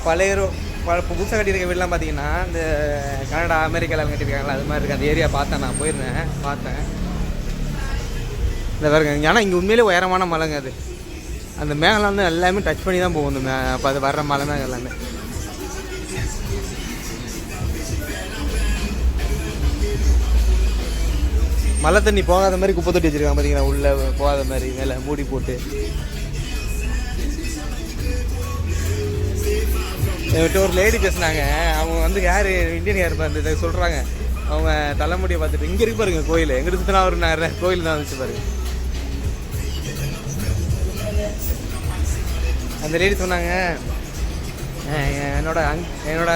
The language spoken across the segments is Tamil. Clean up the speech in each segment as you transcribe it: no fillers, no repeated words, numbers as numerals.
பழைய இப்போ புதுசாக கட்டியிருக்க வீடெலாம் பார்த்தீங்கன்னா இந்த கனடா அமெரிக்காவில் கட்டியிருக்காங்களா அது மாதிரி இருக்குது. அந்த ஏரியா பார்த்தேன், நான் போயிருந்தேன் பார்த்தேன். இந்த பாருங்க, ஆனால் இங்கே உண்மையிலே உயரமான மலைங்க அது. அந்த மேகலாம் வந்து எல்லாமே டச் பண்ணி தான் போகும். இந்த அப்போ அது வர்ற மலை மேகம் எல்லாமே. மழை தண்ணி போகாத மாதிரி குப்பை தொட்டி வச்சுருக்காங்க பார்த்தீங்கன்னா, உள்ளே போகாத மாதிரி மேலே மூடி போட்டு. என்கிட்ட ஒரு லேடி பேசுனாங்க. அவங்க வந்து யார் இந்தியன் யார் இதை சொல்கிறாங்க. அவங்க தலைமுடியை பார்த்துட்டு இங்கே இருக்கு பாருங்க கோயில். எங்கிட்ட சுற்றினா ஒரு கோயில் தான் வந்துச்சு பாருங்க. அந்த லேடி சொன்னாங்க, என்னோட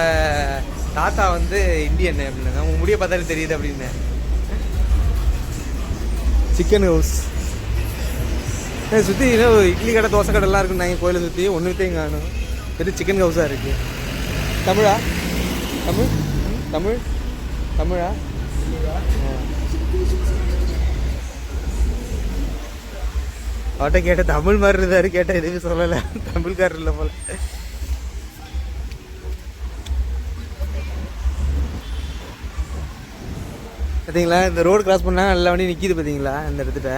தாத்தா வந்து இந்தியன் அப்படின்னு. அவங்க முடிய பார்த்தாலே தெரியுது அப்படின்னு. சிக்கன் ஹவுஸ் சுற்றி இட்லி கடை தோசை கடைலாம் இருக்குன்னாங்க கோயிலை சுற்றி. ஒன்றுத்தையும் காணும். வெறும் சிக்கன் ஹவுஸாக இருக்குது. தமிழா? தமிழா? அவட்ட கேட்ட தமிழ் மாதிரி இருந்தாரு. கேட்டால் எதுவுமே சொல்லலை. தமிழ்காரர் இல்லை போல. பார்த்தீங்களா, இந்த ரோடு கிராஸ் பண்ணால் எல்லா வண்டியும் நிற்கிது பார்த்தீங்களா இந்த இடத்துல.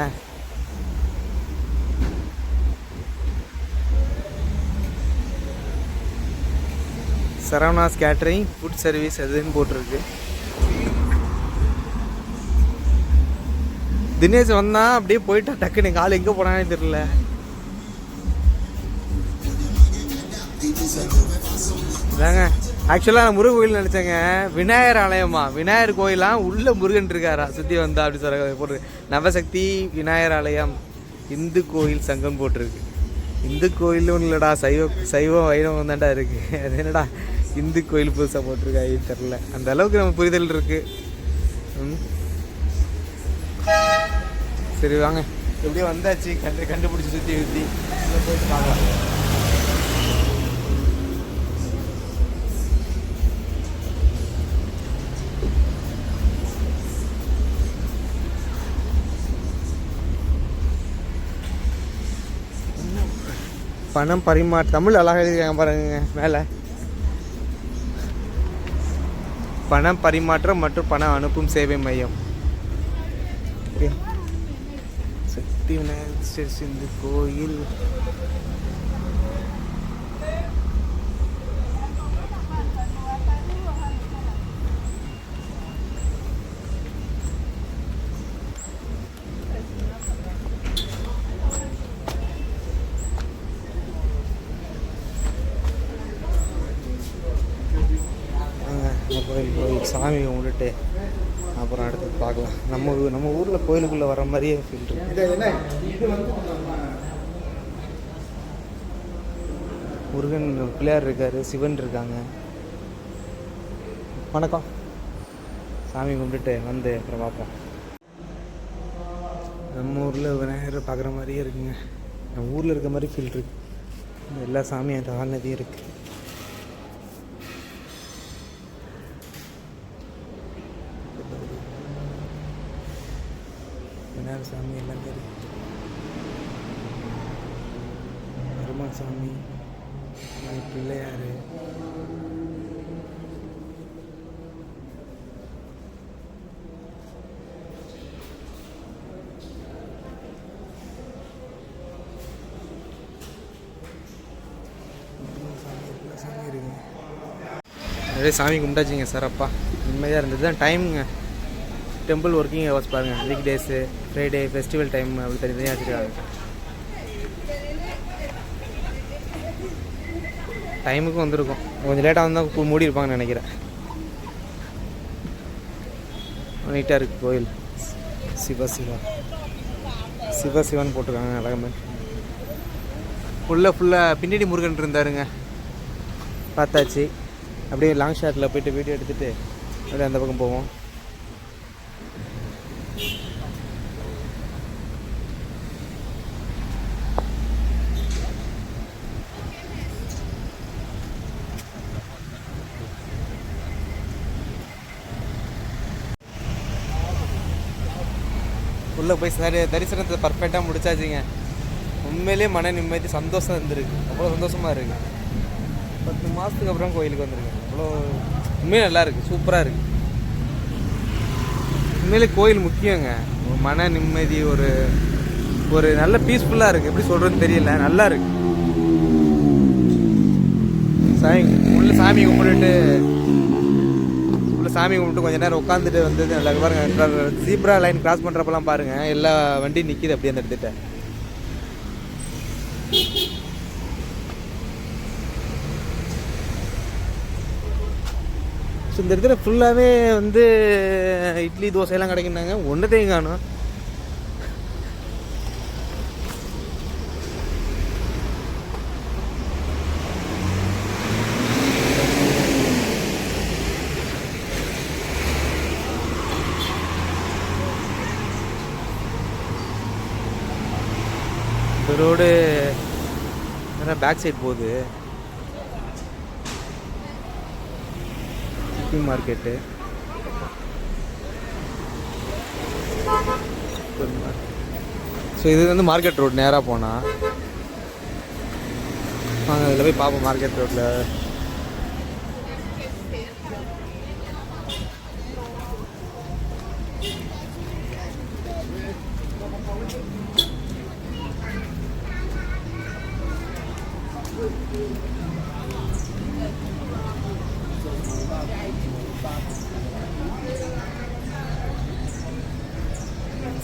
சரவணாஸ் கேட்டரிங் ஃபுட் சர்வீஸ் எதுன்னு போட்டிருக்கு. தினேஷ் வந்தான் அப்படியே போயிட்டா. டக்குன்னு கால் எங்கே போனானே தெரியல. இதாங்க ஆக்சுவலாக நான் முருகன் கோயில் நினச்சேங்க. விநாயகர் ஆலயமா, விநாயகர் கோயிலாம் உள்ள முருகன் இருக்காரா சுற்றி வந்தா அப்படி சொல்ல போட்டிருக்கு. நவசக்தி விநாயகர் ஆலயம் இந்து கோயில் சங்கம் போட்டிருக்கு. இந்து கோயிலும் இல்லைடா, சைவம் வைணவம் தான்டா இருக்குது. அது என்னடா இந்து கோயில் புதுசாக போட்டிருக்காங்க தெரில. அந்த அளவுக்கு நம்ம புரிதல் இருக்குது. சரி வாங்க, எப்படியோ வந்தாச்சு. கண்டுபிடிச்சி சுற்றி போயிட்டு பார்க்கலாம். பணம் பரிமாற்ற தமிழ் அழகாக எழுதிருக்காங்க பாருங்க மேலே. பணம் பரிமாற்றம் மற்றும் பணம் அனுப்பும் சேவை மையம். சக்தி விநாயகர் சிந்து கோயில். கோயில் சாமி கும்பிட்டுட்டு அப்புறம் அடுத்து பார்க்கலாம். நம்ம ஊரில் கோயிலுக்குள்ளே வர மாதிரியே ஃபீல் இருக்கு. முருகன் பிள்ளையார் இருக்கார், சிவன் இருக்காங்க. வணக்கம். சாமி கும்பிட்டுட்டு வந்து அப்புறம் பார்ப்போம். நம்ம ஊரில் விநாயகரை பார்க்குற மாதிரியே இருக்குங்க. நம்ம ஊரில் இருக்க மாதிரி ஃபீல் இருக்கு. எல்லா சாமியும் தாழ்நதியும் இருக்குது. விநாயகர் சாமி எல்லாமே இருக்கு. பெருமாள் சாமி, பிள்ளையார், சாமி இருக்குங்க. நிறைய சாமி கும்பிட்டாச்சிங்க சார். அப்பா நிம்மதியாக இருந்தது தான் டைமுங்க. டெம்பிள் ஒர்க்கிங் ஹவர்ஸ் பாருங்கள். Week days, Friday, festival time அப்படி தனித்தனியாக வச்சுருக்காங்க. டைமுக்கும் வந்திருக்கும். கொஞ்சம் லேட்டாக வந்தால் மூடி இருப்பாங்கன்னு நினைக்கிறேன். நீட்டாக இருக்குது கோயில். சிவன் போட்டிருக்காங்க அழகமே. ஃபுல்லாக பின்னாடி முருகன் இருந்தாருங்க. பார்த்தாச்சு. அப்படியே லாங் ஷாட்டில் போய்ட்டு வீடியோ எடுத்துகிட்டு அப்படியே அந்த பக்கம் போவோம். உள்ளே போய் தரிசனத்தை பர்ஃபெக்டாக முடிச்சாச்சுங்க. உண்மையிலே மன நிம்மதி, சந்தோஷம் இருந்திருக்கு. அவ்வளோ சந்தோஷமாக இருக்குது. 10 மாதத்துக்கு அப்புறம் கோயிலுக்கு வந்திருக்கேன். அவ்வளோ உண்மையாக நல்லா இருக்குது, சூப்பராக இருக்குது. உண்மையிலே கோயில் முக்கியங்க. ஒரு மன நிம்மதி, ஒரு ஒரு நல்ல பீஸ்ஃபுல்லாக இருக்குது. எப்படி சொல்கிறதுன்னு தெரியல, நல்லா இருக்குது. உள்ள சாமி கும்பிட்டு கொஞ்சம் நேரம் உட்காந்துட்டு வந்தது நல்லா பாருங்க. ஜீப்ரா லைன் கிராஸ் பண்ணுறப்பெல்லாம் பாருங்கள், எல்லா வண்டியும் நிற்கிது அப்படியே அந்த இடத்துட்ட. ஸோ இந்த இடத்துல ஃபுல்லாகவே வந்து இட்லி தோசையெல்லாம் கிடைக்குனாங்க. ஒன்றத்தையும் காணும். இந்த ரோடு பேக் சைட் போகுது. Shopping market. ஸோ இது வந்து மார்க்கெட் ரோடு. நேராக போனால் வாங்க அதில் போய் பார்ப்போம். மார்க்கெட் ரோட்டில்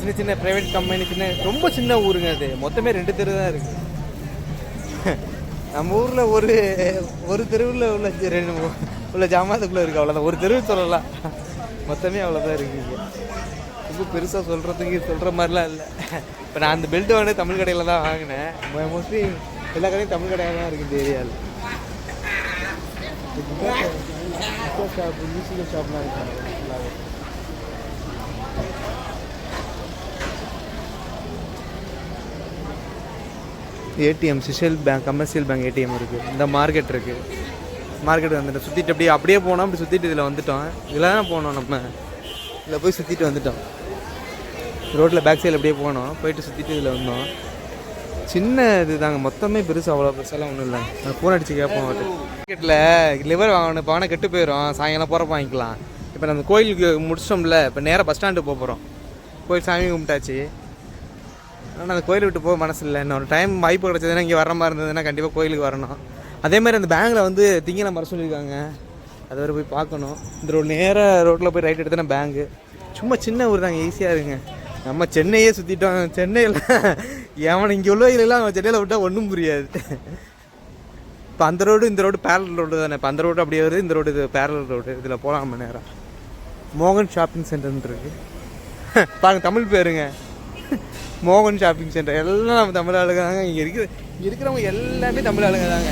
சின்ன சின்ன ப்ரைவேட் கம்பெனி, ரொம்ப சின்ன ஊருங்க. அது மொத்தமே 2 தெரு தான் இருக்குது. நம்ம ஊரில் ஒரு தெருவில் உள்ள ஜாமாத்துக்குள்ளே இருக்குது, அவ்வளோதான். ஒரு தெருவு சொல்லலாம், மொத்தமே அவ்வளோதான் இருக்குங்க. ரொம்ப பெருசாக சொல்கிற மாதிரிலாம் இல்லை. இப்போ நான் அந்த பெல்ட் வந்து தமிழ் கடையில் தான் வாங்கினேன். மோஸ்ட்லி எல்லா கடையும் தமிழ் கடையாக தான் இருக்குது இந்த ஏரியாவில். ஷாப்பு, மியூசிக்கல் ஷாப்லாம் இருக்காங்க. ஏடிஎம், சிஷல் பேங்க், கமர்ஷியல் பேங்க் ஏடிஎம் இருக்குது. இந்த மார்க்கெட் இருக்குது. மார்க்கெட் வந்துட்டு சுற்றிட்டு அப்படியே போனோம். அப்படி சுற்றிட்டு இதில் வந்துட்டோம். இதில் தான் போனோம். நம்ம இதில் போய் சுற்றிட்டு வந்துட்டோம். ரோட்டில் பேக் சைடில் அப்படியே போனோம். போயிட்டு சுற்றிட்டு இதில் வந்தோம். சின்ன இது தாங்க, மொத்தமே பெருசு, அவ்வளோ பெருசாலாம் ஒன்றும் இல்லை. நான் ஃபோன் அடித்து கேட்போம். மார்க்கெட்டில் லிவர் வாங்கணும். இப்போ ஆனால் கெட்டு போயிடும். சாயங்காலம் போகிறப்ப வாங்கிக்கலாம். இப்போ நம்ம கோயிலுக்கு முடிச்சிட்டோம்ல, இப்போ நேராக பஸ் ஸ்டாண்டு போகிறோம். கோயில் சாமி கும்பிட்டாச்சு. ஆனால் அந்த கோயிலை விட்டு போக மனசு இல்லை. இன்னொரு டைம் வாய்ப்பு கிடச்சதுன்னா இங்கே வர மாதிரி இருந்ததுன்னா கண்டிப்பாக கோயிலுக்கு வரணும். அதேமாதிரி அந்த பேங்கில் வந்து திங்கெல்லாம் வர சொல்லியிருக்காங்க. அது வரை போய் பார்க்கணும். இந்த நேராக ரோட்டில் போய் ரைட் எடுத்தேன்னா பேங்கு. சும்மா சின்ன ஊர் தாங்க, ஈஸியாக இருக்குங்க. நம்ம சென்னையே சுற்றிட்டோம். சென்னையில் எவனை இங்கே உள்ளவங்களெல்லாம் சென்னையில் விட்டால் ஒன்றும் புரியாது. இப்போ அந்த ரோடு இந்த ரோடு பேரல் ரோடு தானே. இப்போ அந்த ரோடு அப்படியே வருது, இந்த ரோடு இது பேரல் ரோடு. இதில் போகலாம் நம்ம நேரம். மோகன் ஷாப்பிங் சென்டர்னு இருக்குது பாருங்க, தமிழ் பேருங்க. மோகன் ஷாப்பிங் சென்டர். எல்லாம் நம்ம தமிழ் ஆளுங்க தாங்க. இங்கே இருக்கிறவங்க எல்லாமே தமிழ் ஆளுங்க தாங்க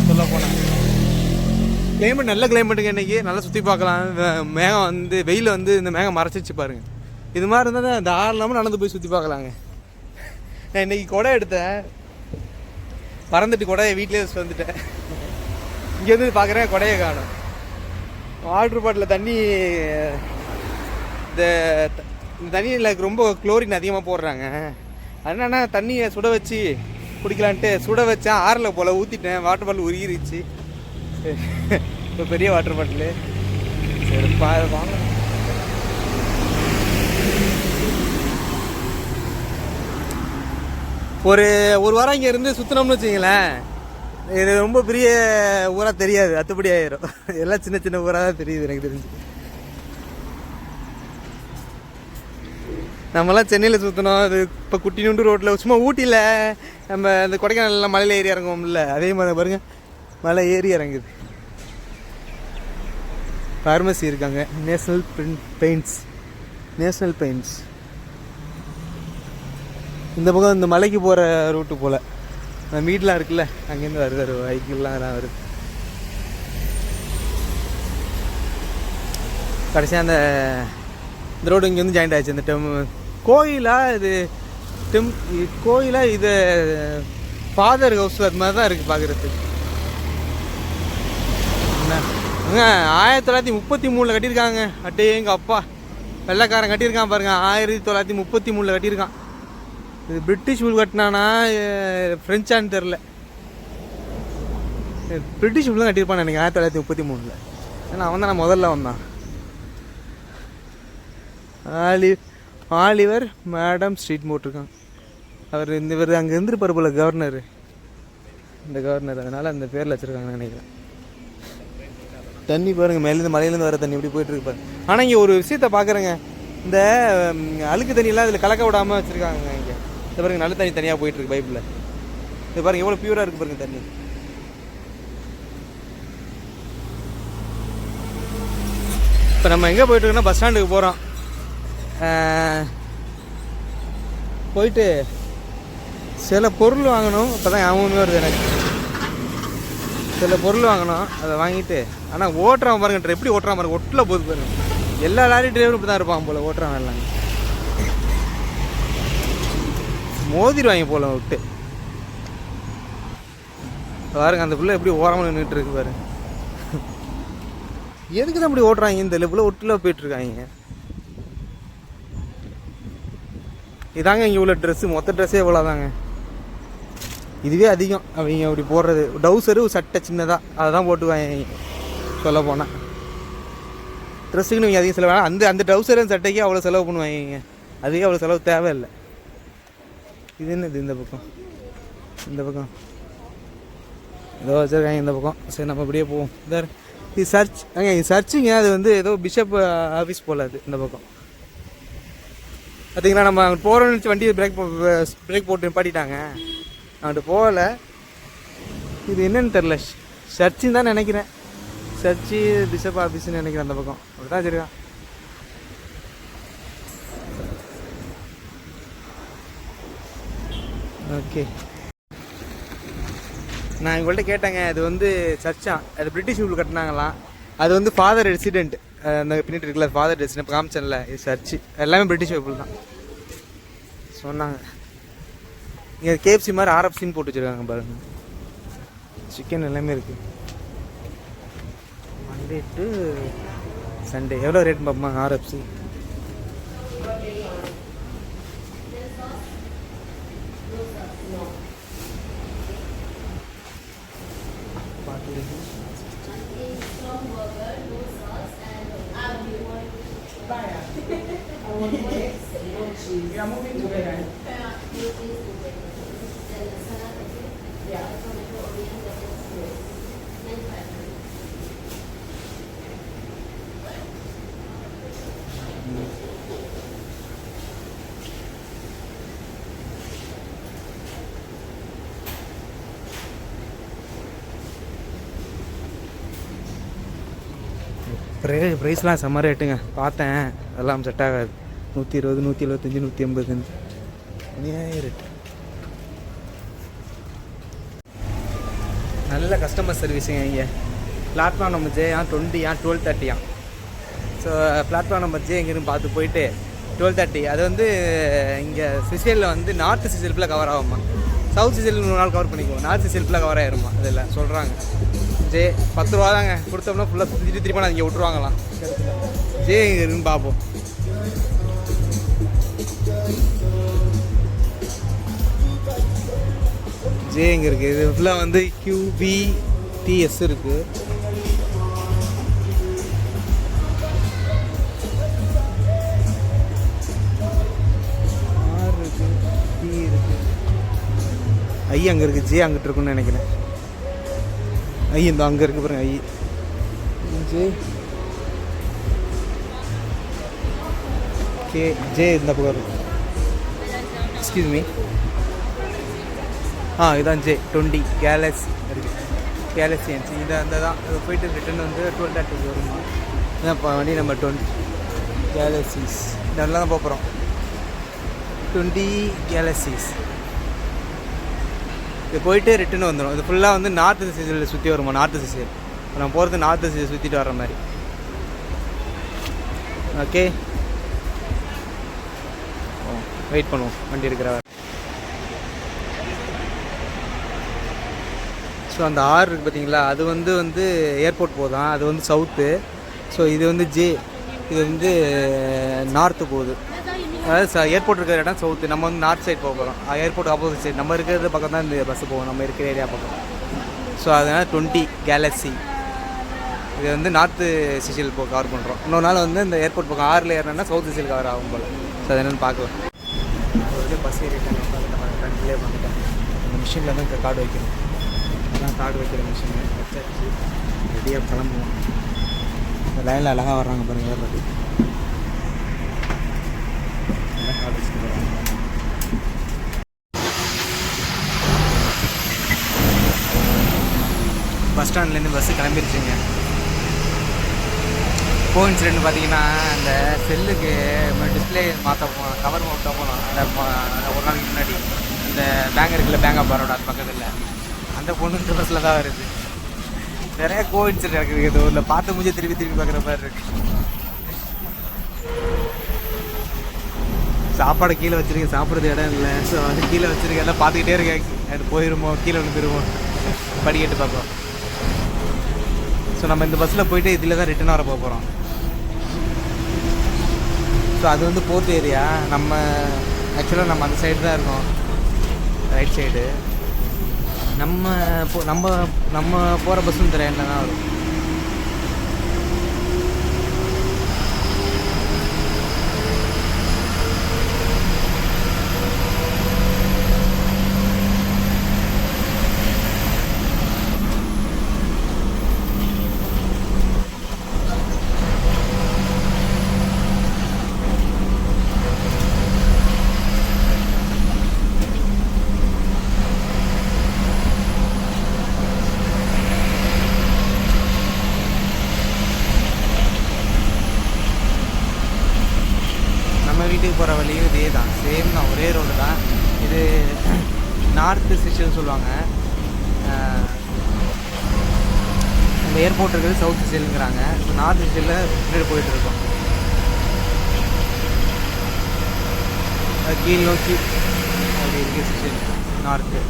சொல்ல போனால். கிளைமேட் நல்ல கிளைமேட்டுங்க. இன்றைக்கி நல்லா சுற்றி பார்க்கலாம். மேகம் வந்து வெயில் வந்து இந்த மேகம் மறைச்சிச்சு பாருங்கள். இது மாதிரி இருந்தால் தான் தாராளமாக நடந்து போய் சுற்றி பார்க்கலாங்க. நான் இன்றைக்கி கொடை எடுத்தேன், பறந்துட்டு கொடையை வீட்டிலே வந்துட்டேன். இங்கேருந்து பார்க்குறேன், கொடையை காணும். வாட்டர் பாட்டில் தண்ணி, இந்த தண்ணியில் ரொம்ப குளோரின் அதிகமாக போடுறாங்க. அதனால தண்ணியை சுட வச்சு குடிக்கலான்ட்டு சுட வச்சேன். ஆறில் போல் ஊற்றிட்டேன். வாட்டர் பாட்டில் உருகிருச்சு. இப்போ பெரிய வாட்டர் பாட்டிலு. சரி வாங்க. ஒரு வாரம் இங்கே இருந்து சுற்றினோம்னு வச்சிங்களேன், இது ரொம்ப பெரிய ஊராக தெரியாது, அத்துப்படி ஆயிரும். எல்லாம் சின்ன சின்ன ஊராக தான் தெரியுது எனக்கு தெரிஞ்சு. நம்மலாம் சென்னையில் சுற்றினோம். அது இப்போ குட்டினூண்டு ரோட்டில் சும்மா ஊட்டியில் நம்ம அந்த கொடைக்கானலில் மலையில் ஏறி இறங்குவோம்ல, அதே மாதிரி பாருங்க மலை ஏறி இறங்குது. ஃபார்மசி இருக்காங்க. National paints. இந்த பக்கம் இந்த மலைக்கு போகிற ரூட்டு போல் அந்த மீட்லாம் இருக்குல்ல, அங்கேருந்து வருது வைக்கிள்லாம் தான் வருது. கடைசியாக அந்த ரோடு இங்கே வந்து ஜாயிண்ட் ஆச்சு. இந்த கோயிலா இது ஃபாதர் ஹவுஸ் அது மாதிரி தான் இருக்குது பார்க்குறதுக்கு. 1933 கட்டியிருக்காங்க. அட்டே எங்கள் அப்பா வெள்ளைக்காரன் கட்டியிருக்கான் பாருங்க. 1933 கட்டியிருக்கான். இது பிரிட்டிஷ் ஊர் கட்டினானா ஃப்ரெஞ்சான்னு தெரில. பிரிட்டிஷ் தான் கட்டியிருப்பான் எனக்கு 1933. ஏன்னா அவன் தான் நான் முதல்ல வந்தான். ஆலிவர் மேடம் ஸ்ட்ரீட் போட்டிருக்கான். அவர் இவர் அங்கே இருந்துருப்பார் போல கவர்னர், இந்த கவர்னர், அதனால் அந்த பேரில் வச்சுருக்காங்கன்னு நினைக்கிறேன். தண்ணி பாருங்கள், மேலேருந்து மலையிலேருந்து வர தண்ணி எப்படி போயிட்டுருக்கு பாருங்க. ஆனால் இங்கே ஒரு விஷயத்த பார்க்குறேங்க, இந்த அழுக்கு தண்ணியெல்லாம் இதில் கலக்க விடாமல் வச்சுருக்காங்க. இங்கே இந்த பாருங்க, நல்ல தண்ணி தனியாக போயிட்டுருக்கு பைப்பில். இது பாருங்கள் எவ்வளோ பியூராக இருக்குது பாருங்கள் தண்ணி. இப்போ நம்ம எங்கே போயிட்டுருக்கோன்னா பஸ் ஸ்டாண்டுக்கு போகிறோம். போயிட்டு சில பொருள் வாங்கணும். இப்போ தான் ஞாபகமே வருது எனக்கு. சில பொருள் வாங்கணும், அதை வாங்கிட்டு. ஆனால் ஓட்டுறான் பாருங்க, எப்படி ஓட்டுறான் பாருங்க, ஒட்டில் போகுது பாருங்க. எல்லா லாரி டிரைவரும் இப்படி தான் இருப்பாங்க போல், ஓட்டுறான் எல்லாம் மோதிடுவாங்க போல விட்டு. பாருங்க அந்த பிள்ளை எப்படி ஓரமாக நின்றுட்டு இருக்கு பாருங்க. எதுக்கு தான் இப்படி ஓட்டுறாங்க இந்த பிள்ளை, ஒட்டில் போயிட்டுருக்காங்க. இதாங்க இங்கே உள்ள ட்ரெஸ்ஸு, மொத்த ட்ரெஸ்ஸே இவ்வளோதாங்க. இதுவே அதிகம் அவங்க அப்படி போடுறது. டவுசரு சட்டை சின்னதாக அதை தான் போட்டுவாங்க சொல்ல போனால். ட்ரெஸ்ஸுக்குன்னு நீங்கள் அதிகம் செலவு, அந்த அந்த டவுசரு சட்டைக்கு அவ்வளோ செலவு பண்ணுவாங்க. அதுக்கே அவ்வளோ செலவு தேவையில்லை. இது என்னது இந்த பக்கம், இந்த பக்கம் ஏதோ வச்சுருக்காங்க இந்த பக்கம். சரி நம்ம அப்படியே போவோம். சார் இது சர்ச், இது சர்ச்சுங்க. அது வந்து ஏதோ பிஷப் ஆஃபீஸ் போல் அது இந்த பக்கம். பார்த்தீங்களா, நம்ம அங்கே போகிறோன்னு வண்டி பிரேக் போட்டு நிப்பாட்டிட்டாங்க. அங்கிட்டு போகலை. இது என்னன்னு தெரில, சர்ச்சுன்னு தான் நினைக்கிறேன். சர்ச்சு பிஷப் ஆஃபீஸ்ன்னு நினைக்கிறேன் அந்த பக்கம். அப்படிதான் வச்சுருக்கான். ஓகே, நான் இவங்கள்ட்ட கேட்டேங்க. அது வந்து சர்ச்சா, அது பிரிட்டிஷ் ரூல் கட்டினாங்களாம். அது வந்து ஃபாதர் ரெசிடென்ட், அந்த பின்னாடி இருக்குல்ல ஃபாதர் ரெசிடென்ட், இப்போ காமிச்சேன்ல, இது சர்ச்சு. எல்லாமே பிரிட்டிஷ் பீப்புள் தான் சொன்னாங்க. இங்கே கேஎஃப்சி மாதிரி ஆர்எஃப்சின்னு போட்டு வச்சுருக்காங்க பாருங்க. சிக்கன் எல்லாமே இருக்குது. Monday to Sunday. எவ்வளோ ரேட் பார்ப்போமா ஆர்எஃப்சி? ப்ரைஸ்லாம் செம்ம ரேட்டுங்க. பார்த்தேன், அதெல்லாம் செட் ஆகாது. 120, 175, 180 ரேட்டு. நல்ல கஸ்டமர் சர்வீஸுங்க இங்கே. Platform number J 20 12:30. So platform number J எங்கேருந்து பார்த்து போயிட்டு 12:30. அது வந்து இங்கே சிசிஎல்லில் வந்து நார்த் சிசிஎல் ஃபுல்லாக கவர் ஆகுமா, சவுத் சிசிஎல் 1 நாள் கவர் பண்ணிக்குவோம், நார்த் சிசிஎல் ஃபுல்லாக கவர் ஆகிருமா. அதில் சொல்கிறாங்க. ஜே 10 ரூபா தாங்க கொடுத்தோம்னா ஃபுல்லாக சுற்றிட்டு திரும்ப நான் இங்கே விட்ருவாங்களாம். ஜே இங்கே இருக்குன்னு பார்ப்போம். ஜே இங்கே இருக்குது. இது ஃபுல்லாக வந்து QBTS இருக்குது. R இருக்குது, P இருக்குது, I அங்கே இருக்குது. ஜே அங்கிட்டு இருக்குன்னு நினைக்கிறேன். ஐ இந்த அங்கே இருக்குது பாருங்க. ஐ ஜே கே ஜே இந்த பக்கம் இருக்கு. Excuse me. இதுதான் ஜே 20 கேலக்ஸி இருக்குது. கேலக்ஸியன்ஸ் இந்த அந்த தான். அது போயிட்டு ரிட்டன் வந்து 12:30 வருமா. இதான் வண்டி நம்பர் 20 கேலக்ஸிஸ். நல்லா தான் போகிறோம். 20 கேலக்ஸிஸ். இது போயிட்டு ரிட்டன் வந்துடும். இது ஃபுல்லாக வந்து நார்த்து சிசியில் சுற்றி வருமா, நார்த்து சிசில். நம்ம போகிறது நார்த்து சிசில் சுற்றிட்டு வர்ற மாதிரி. ஓகே, வெயிட் பண்ணுவோம் வண்டி இருக்கிற. ஸோ அந்த ஆறு இருக்குது பார்த்தீங்களா, அது வந்து ஏர்போர்ட் போதான். அது வந்து சவுத்து. ஸோ இது வந்து ஜே, இது வந்து நார்த்து போகுது. அதாவது ஏர்போர்ட் இருக்கிற இடம் சவுத்து. நம்ம வந்து நார்த் சைட் போக போகிறோம். Airport opposite side. நம்ம இருக்கிறது பக்கம் தான் இந்த பஸ்ஸு போகும், நம்ம இருக்கிற ஏரியா பக்கம். ஸோ அதனால் 20 கேலக்ஸி இது வந்து நார்த்து சிசில் இப்போ கவர் பண்ணுறோம். இன்னொரு நாள் வந்து இந்த ஏர்போர்ட் பக்கம் 6ல் ஏறினா சவுத் சிசில் கவர் ஆகும் போல். ஸோ அது என்னென்னு பார்க்கலாம். ஒரு பஸ் ஏறிட்டேன், ஃப்ரெண்ட்லேயே பண்ணிட்டேன். அந்த மிஷினில் தான் கார்டு வைக்கணும். அதான் கார்டு வைக்கிற மிஷின் வச்சாச்சு. ரெடியாக கிளம்புவோம். இந்த லைனில் அழகாக வர்றாங்க பாருங்கள் ஏர்போர்ட். எல்லாம் கார்டு வச்சுட்டு போகிறாங்க. பஸ் ஸ்டாண்ட்லேருந்து பஸ்ஸு கிளம்பிருச்சுங்க. கோஇன்சிடென்ட் பார்த்தீங்கன்னா அந்த செல்லுக்கு டிஸ்பிளே மாற்ற கவர் மாற்ற போனோம். அந்த ஒரு நாளைக்கு முன்னாடி இந்த பேங்க் இருக்குல்ல, பேங்க் ஆஃப் பரோடா அது பக்கத்தில் அந்த பொண்ணு பஸ்ஸில் தான் வருது. நிறைய கோஇன்சிடென்ட் இருக்குது. இது ஊரில் பார்த்து முடிஞ்சு திருப்பி திருப்பி பார்க்குற மாதிரி இருக்குது. சாப்பாடை கீழே வச்சுருக்கேன், சாப்பிட்றது இடம் இல்லை. ஸோ அது கீழே வச்சுருக்கேன், எல்லாம் பார்த்துக்கிட்டே இருக்கேன். அது போயிருமோ, கீழே விழுந்துருவோம், படிக்கட்டு பார்ப்போம். ஸோ நம்ம இந்த பஸ்ஸில் போயிட்டு இதில் தான் ரிட்டர்ன் வர போகிறோம். ஸோ அது வந்து போர்ட் ஏரியா. நம்ம ஆக்சுவலாக நம்ம அந்த சைடு தான் இருக்கோம், ரைட் சைடு. நம்ம போகிற பஸ்ஸும் இந்த லைனில் தான் வரும். வீட்டுக்கு போகிற வழியும் இதே தான், சேம் தான், ஒரே ரோடு தான். இது நார்த்து சிசில்னு சொல்லுவாங்க. இந்த ஏர்போர்ட் இருக்கிறது சவுத் சிசிலுங்கிறாங்க. இப்போ நார்த் சிசிலில் முன்னாடி போயிட்டுருக்கோம். கீழ் நோக்கி அப்படி இருக்குது சிசில் நார்த்து.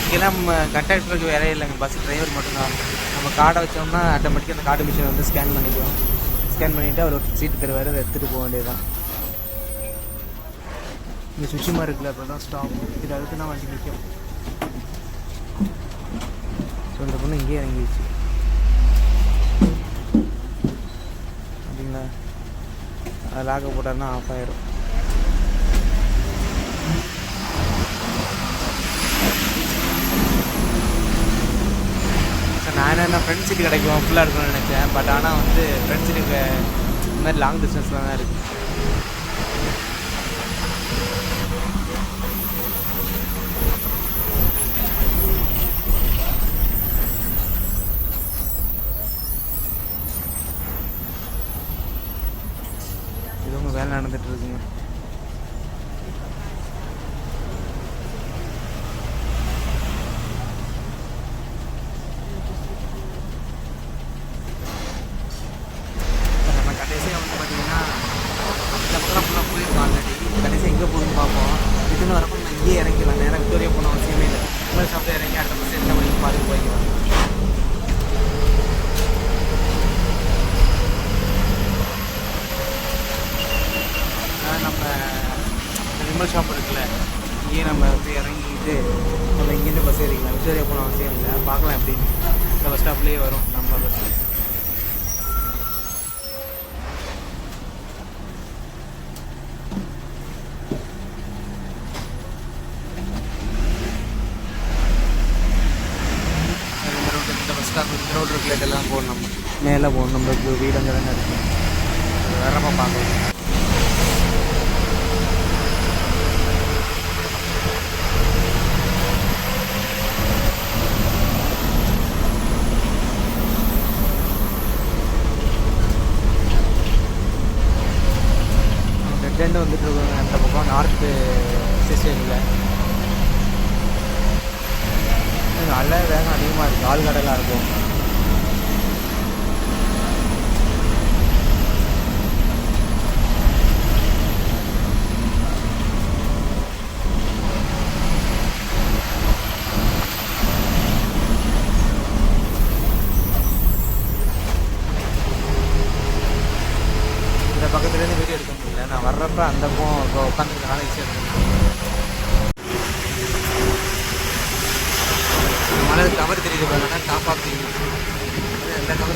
இங்கெல்லாம் நம்ம கண்டக்டருக்கு வேலையே இல்லைங்க, பஸ் டிரைவர் மட்டும்தான். நம்ம கார்டை வச்சோம்னா ஆட்டோமேட்டிக்காக அந்த கார்டு மிஷினை வந்து ஸ்கேன் பண்ணிக்குவோம். ஸ்கேன் பண்ணிவிட்டு அவர் ஒரு சீட்டு தருவார், அதை எடுத்துகிட்டு போக வேண்டியதுதான். இங்கே சுவிட்சுமா இருக்குல்ல, அப்போ தான் ஸ்டாப். இது அதுக்கு தான் வண்டி நிற்கும். ஸோ இந்த பொண்ணு இங்கேயே இறங்கிடுச்சு அப்படிங்களா. அது லாக்கை போட்டாருன்னா ஆஃப் ஆயிரும். நான் என்ன ஃப்ரெண்ட் சீட்டு கிடைக்கும் ஃபுல்லாக இருக்கணும்னு நினச்சேன். பட் ஆனால் வந்து ஃப்ரெண்ட் சீட்டுக்கு இந்த மாதிரி லாங் டிஸ்டன்ஸில் தான் இருக்குது. இது உங்கள் வேலை நடந்துகிட்டு இருக்குங்க. கடைசி எங்கே போகணும்னு பார்ப்போம். ரிட்டர்ன் வரப்போ நம்ம இங்கேயே இறங்கிக்கலாம். நேராக விக்டோரியா போன அவசியமே இல்லை. உங்களை சாப்பிட்டு இறங்கி அடுத்த பஸ் என்ன பண்ணி பார்த்துட்டு போய்க்கலாம். நம்ம விமல் ஷாப் இருக்குல்ல, இங்கேயே நம்ம வந்து இறங்கிட்டு நம்ம இங்கேருந்து பஸ் ஏறிக்கலாம். விக்டோரியா போன அவசியம் இல்லை. பார்க்கலாம் எப்படின்னு. இந்த பஸ் ஸ்டாப்லேயே வரும் நம்ம பஸ். ரோடு இருக்குல்ல, இதெல்லாம் போகணும். நம்ம மேலே போகணும். நம்மளுக்கு வீடு அங்கே தானே இருக்கும். வேறப்பா பார்க்கலாம். டெட் வந்துட்டு இருக்கோங்க. அந்த பக்கம் நார்த்து சிஸ்டரில் நல்ல வேகம் அதிகமாக இருக்குது. ஆள்கடலாக இருக்கும். பக்கத்துலேருந்து வீடியோ எடுக்க முடியல. நான் வர்றப்ப அந்த இப்போ உட்காந்துருக்கனால ஈஸியாக எடுக்கணும். மழை கவர் தெரியுது பாருங்கன்னா டாப் ஆஃப் எல்லா கவரும்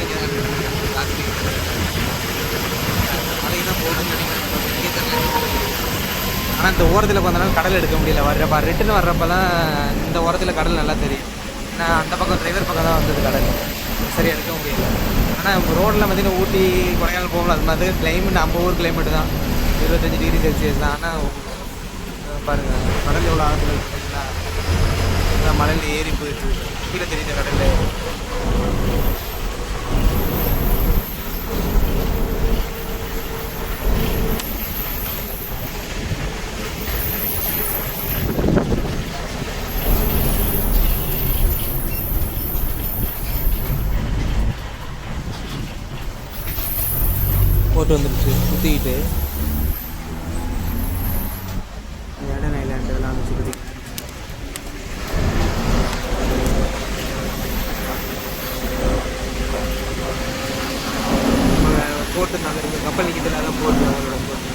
மழைக்கு தான் போகுதுன்னு நினைக்கிறேன். ஆனால் இந்த ஓரத்தில் பார்த்தோன்னா கடல் எடுக்க முடியல. வர்றப்ப ரிட்டர்ன் வர்றப்பெல்லாம் இந்த ஓரத்தில் கடல் நல்லா தெரியும். நான் அந்த பக்கம் டிரைவர் பக்கம் தான் வந்தது கடல், சரி எடுக்க முடியல. ஆனால் ரோட்டில் பார்த்தீங்கன்னா ஊட்டி கொடைக்கானல் போகல, அது மாதிரி கிளைமேட் நம்ம ஊர் கிளைமேட்டு தான் 25 டிகிரி செல்சியஸ் தான். ஆனால் பாருங்கள் கடல் எவ்வளோ ஆழத்தில் இருக்குங்களா, மலையில் ஏறி போயிட்டு கீழே தெரியுது கடலில். போட்டு வந்துடுச்சு சுற்றிக்கிட்டு இடம் ஐலாண்ட் இதெல்லாம் வந்து சுற்றி போட்டு நாங்கள் கப்பல் நிற்கிறதுல தான் போட்டு அவங்களோட போட்டு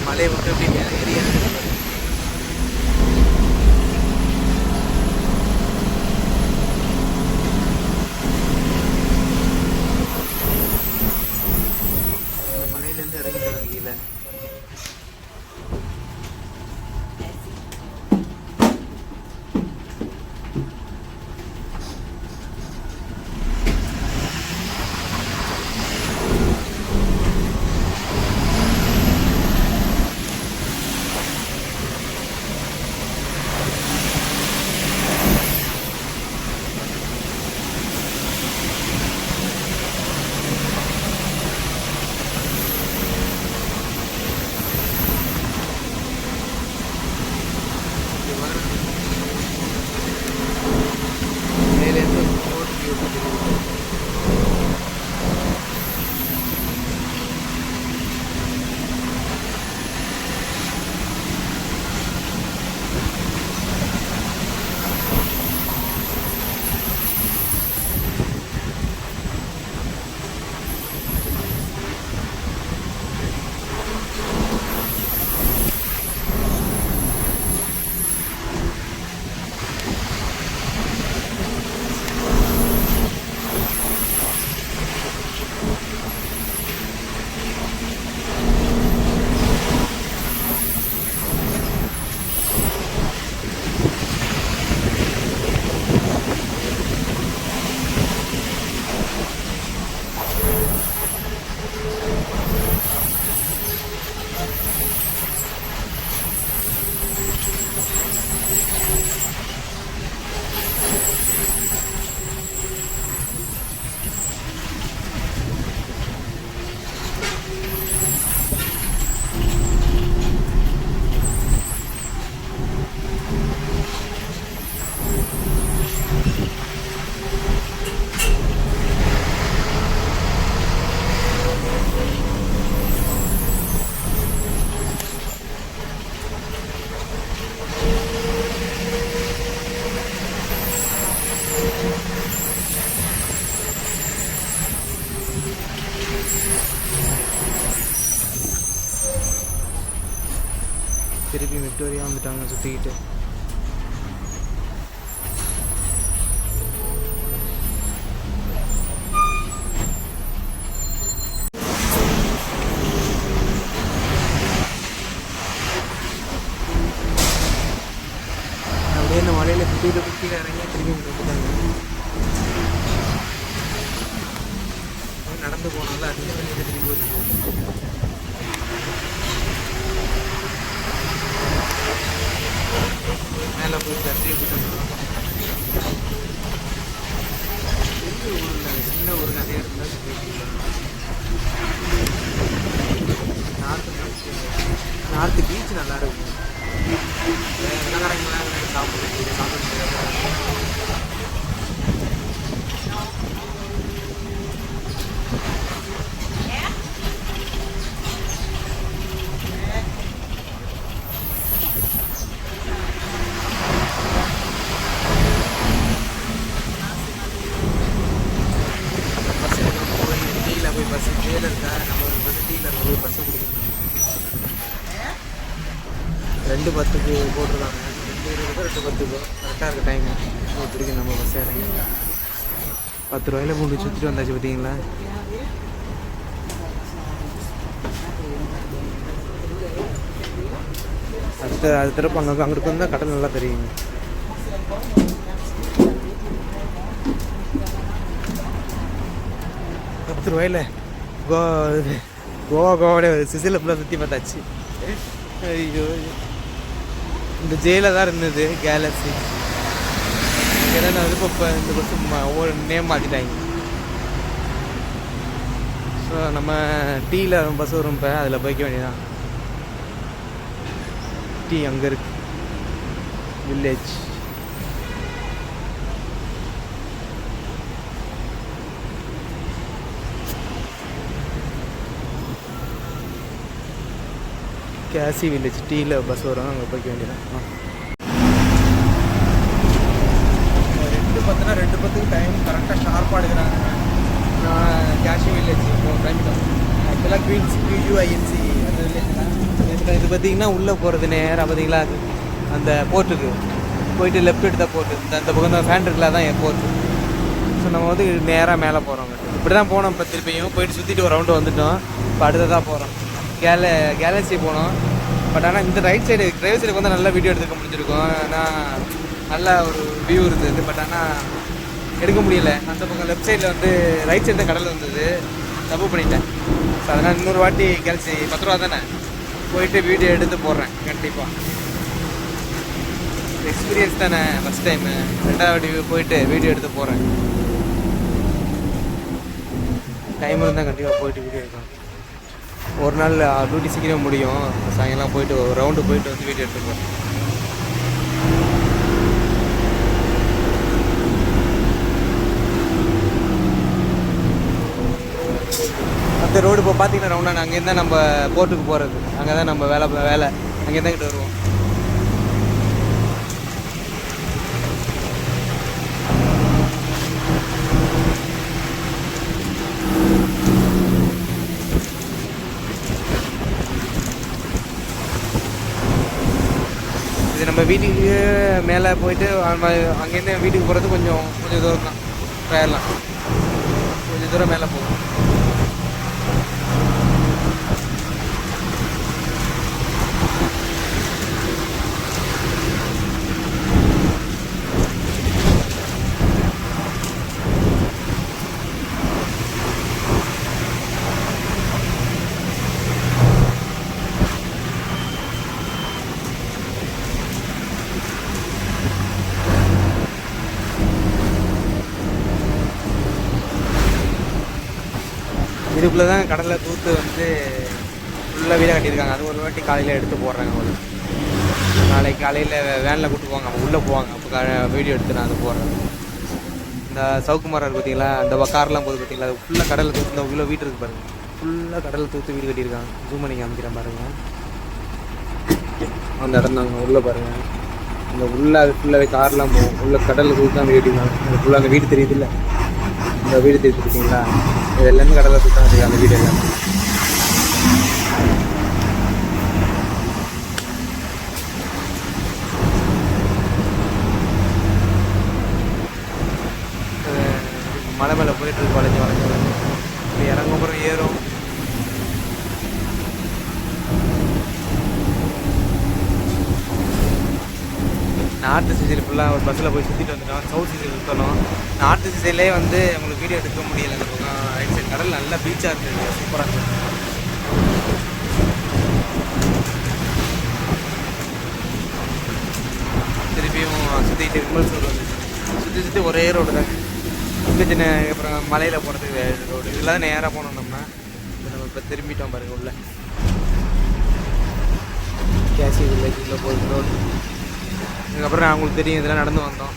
மலையை விட்டு எப்படி ஏரியா மலையிலேருந்து இறங்கிட்டு கீழே. திருப்பி விக்டோரியா வந்துட்டாங்க சுற்றிக்கிட்டு. அப்படியே இந்த மலையில் சுற்றிட்டு கீழே இறங்கி திருப்பி வந்துட்டாங்க. நடந்து போனால அதிகம் திருப்பி போயிட்டு மேலே போய் தட்டி சின்ன ஒரு நிறைய இருந்தால் நார்த்து பீச் நல்லா இருக்கும். வெள்ளக்காரங்களாம் சாப்பிட்டு 2:10க்கு போட்டிருக்காங்க. 2:20 2:10 கரெக்டாக இருக்குது டைமு. இப்படிக்கு நம்ம பஸ் இறங்கி 10 ரூபாயில் மூணு சுற்றிட்டு வந்தாச்சு பார்த்தீங்களா. அது திருப்ப அங்கிட்டு வந்தால் கடல் நல்லா தெரியுங்க. ரூபாயில் கோவாவோட சிசில ஃபுல்லாக சுற்றி பார்த்தாச்சு. ஐயோ, இந்த ஜெயிலில் தான் இருந்தது கேலக்ஸி. ஏன்னா அது இப்போ இந்த பஸ்ஸு ஒவ்வொரு நேம் மாற்றிட்டாங்க. ஸோ நம்ம டீயில் பஸ் வரும், இப்போ அதில் போய்க்க வேண்டியதான். டீ அங்கே இருக்கு, வில்லேஜ். கேசி வில்லேஜ் டீயில் பஸ் வரும், அங்கே போய்க்க வேண்டியதான். 2:10 2:10க்கு டைம் கரெக்டாக ஷார்ப்பாக எடுக்கிறாங்க. நான் கேசி வில்லேஜ் கிளம்பிட்டோம். ஆக்சுவலாக குயின்ஸ் QUINC அந்த வில்லேஜ் தான். இது பார்த்திங்கன்னா உள்ளே போகிறது நேராக பார்த்தீங்களா அந்த போர்ட்டுக்கு போயிட்டு லெஃப்ட் எடுத்த போர்ட்டு, இந்த பக்கம் தான் ஃபேன் இருக்குல்ல, தான் என் போர்ட்டு. ஸோ நம்ம வந்து நேராக மேலே போகிறோம். இப்படி தான் போனோம். இப்போ திருப்பியும் போயிட்டு சுற்றிட்டு ஒரு ரவுண்டு வந்துவிட்டோம். இப்போ அடுத்ததாக போகிறோம். கேலக்ஸி போனோம். பட் ஆனால் இந்த ரைட் சைடு டிரைவர் சைடுக்கு வந்து நல்லா வீடியோ எடுத்துக்க முடிஞ்சிருக்கும். ஆனால் நல்ல ஒரு வியூ இருந்தது. பட் ஆனால் எடுக்க முடியல. அந்த பக்கம் லெஃப்ட் சைடில் வந்து ரைட் சைடு தான் கடல் வந்தது. தப்பு பண்ணிட்டேன். ஸோ அதனால் இன்னொரு வாட்டி கேலக்ஸி 10 ரூபா தானே, போயிட்டு வீடியோ எடுத்து போடுறேன் கண்டிப்பாக. எக்ஸ்பீரியன்ஸ் தானே, ஃபஸ்ட் டைமு. 2வது வாட்டி போயிட்டு வீடியோ எடுத்து போடுறேன். டைம் இருந்தால் கண்டிப்பாக போயிட்டு வீடியோ எடுக்கணும். ஒரு நாள் டியூட்டி சீக்கிரம் முடியும். சாயங்காலம் போயிட்டு ஒரு ரவுண்டு போயிட்டு வந்து வீடியோ எடுத்து போகிறேன். அந்த ரோடு இப்போ பார்த்தீங்கன்னா ரவுண்டான அங்கேருந்து தான் நம்ம போர்ட்டுக்கு போகிறது. அங்கே தான் நம்ம வேலை அங்கேருந்து தான் கிட்ட வருவோம். இது நம்ம வீட்டுக்கு மேலே போயிட்டு அங்கேருந்து வீட்டுக்கு போகிறது கொஞ்சம் தூரம் தான். போயிடலாம், கொஞ்சம் தூரம் மேலே போகும். இதுக்குள்ளே தான் கடலில் தூத்து வந்து ஃபுல்லாக வீடாக கட்டியிருக்காங்க. அது ஒரு வாட்டி காலையில் எடுத்து போடுறாங்க. அவங்க நாளைக்கு காலையில் வேனில் கூப்பிட்டு போவாங்க, அவங்க உள்ளே போவாங்க. அப்போ வீடியோ எடுத்து நான் அது போடுறேன். இந்த சவுக்கு மரம் இருக்குது பார்த்தீங்களா, அந்த கார்லாம் போகுது பார்த்தீங்களா, அது ஃபுல்லாக கடலில் தூத்து. இந்த உள்ள வீடு இருக்குது பாருங்கள், ஃபுல்லாக கடலில் தூத்து வீடு கட்டியிருக்காங்க. ஜூம் பண்ணி காமிக்கிறேன் பாருங்கள். அந்த இடம் தாங்க உள்ளே பாருங்கள். இந்த உள்ளே அது ஃபுல்லாகவே கார்லாம் போகும். உள்ள கடலில் தூத்து தான் வீடு கட்டியிருக்காங்க. அது ஃபுல்லாக அந்த வீடு தெரியுது இல்லை, இந்த வீடு தெரியுது பார்த்தீங்களா, இது எல்லாமே கடலில் தூத்து தான் இருக்குது அந்த வீடு எல்லாமே. மலை மேலே போயிட்டுருக்கு, வளைஞ்சு இப்படி இறங்கும் அப்புறம் ஏறும். நார்த்து சைடில் ஃபுல்லாக ஒரு பஸ்ஸில் போய் சுற்றிட்டு வந்துட்டோம். சவுத் சைடில் சுற்றணும். நார்த்து சைட்லேயே வந்து உங்களுக்கு வீடியோ எடுக்க முடியல. அந்த பக்கம் ரைட் சைடு கடல் நல்லா பீச்சாக இருந்தது, சூப்பராக இருந்தது. திருப்பியும் சுற்றிக்கிட்டு விமல் சூர் வந்து சுற்றி ஒரே ரோடு தான். சின்ன சின்ன அப்புறம் மலையில் போகிறதுக்கு ரோடு. இதெல்லாம் நேராக போனோம். நம்ம இப்போ திரும்பிட்டோம் பாருங்கள் உள்ள கேசி வில்லேஜ் உள்ள போகுது ரோடு. இதுக்கப்புறம் நான் உங்களுக்கு தெரியும் இதெல்லாம் நடந்து வந்தோம்.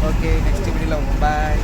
ஓகே, நெக்ஸ்ட் வீடியோவில் பாய்.